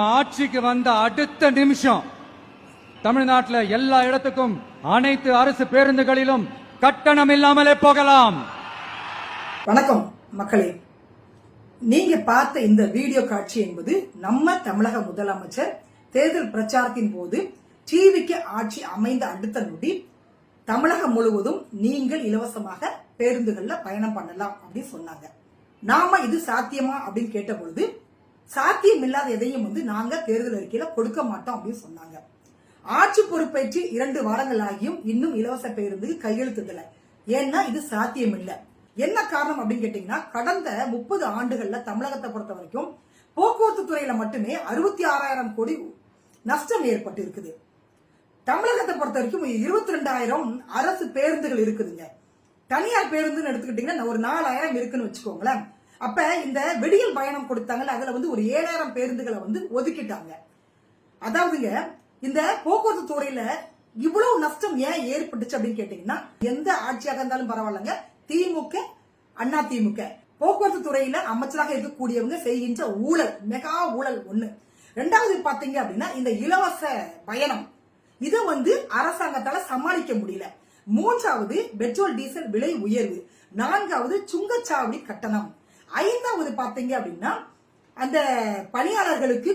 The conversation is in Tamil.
ஆட்சிக்கு வந்த அடுத்த நிமிஷம் தமிழ்நாட்டில் எல்லா இடத்துக்கும் அனைத்து அரசு பேருந்துகளிலும் கட்டணம் இல்லாமலே போகலாம். வணக்கம் மக்களே, நீங்க பார்த்த இந்த வீடியோ காட்சி என்பது நம்ம தமிழக முதலமைச்சர் தேர்தல் பிரச்சாரத்தின் போது டிவிக்கு ஆட்சி அமைந்த அடுத்த நொடி தமிழகம் முழுவதும் நீங்கள் இலவசமாக பேருந்துகள்ல பயணம் பண்ணலாம் அப்படின்னு சொன்னாங்க. நாம இது சாத்தியமா அப்படின்னு கேட்ட பொழுது சாத்தியம் இல்லாத எதையும் நாங்க தேர்தல் அறிக்கையில கொடுக்க மாட்டோம் அப்படின்னு சொன்னாங்க. ஆட்சி பொறுப்பேற்று 2 வாரங்கள் ஆகியும் இன்னும் இலவச பேருந்துக்கு கையெழுத்துதல. ஏன்னா இது சாத்தியம் இல்லை. என்ன காரணம் அப்படின்னு கேட்டீங்கன்னா, கடந்த 30 ஆண்டுகள்ல தமிழகத்தை பொறுத்த வரைக்கும் போக்குவரத்து துறையில மட்டுமே 66,000 கோடி நஷ்டம் ஏற்பட்டு இருக்குது. தமிழகத்தை பொறுத்த வரைக்கும் 22,000 அரசு பேருந்துகள் இருக்குதுங்க. தனியார் பேருந்துன்னு எடுத்துக்கிட்டீங்கன்னா ஒரு 4,000 இருக்குன்னு வச்சுக்கோங்களேன். அப்ப இந்த வெடியல் பயணம் கொடுத்தாங்கல்ல, அதுல ஒரு 7,000 பேருந்துகளை ஒதுக்கிட்டாங்க. அதாவதுங்க, இந்த போக்குவரத்து துறையில இவ்வளவு நஷ்டம் ஏன் ஏற்பட்டுச்சு அப்படின்னு கேட்டீங்கன்னா, எந்த ஆட்சியாக இருந்தாலும் பரவாயில்லங்க, திமுக அண்ணா திமுக போக்குவரத்து துறையில அமைச்சராக இருக்கக்கூடியவங்க செய்கின்ற ஊழல், மெகா ஊழல் ஒண்ணு. 2வது பாத்தீங்க அப்படின்னா இந்த இலவச பயணம், இதை அரசாங்கத்தால சமாளிக்க முடியல. 3வது பெட்ரோல் டீசல் விலை உயர்வு. 4வது சுங்கச்சாவடி கட்டணம். 5வது பாத்தீங்க அப்படின்னா அந்த பணியாளர்களுக்கு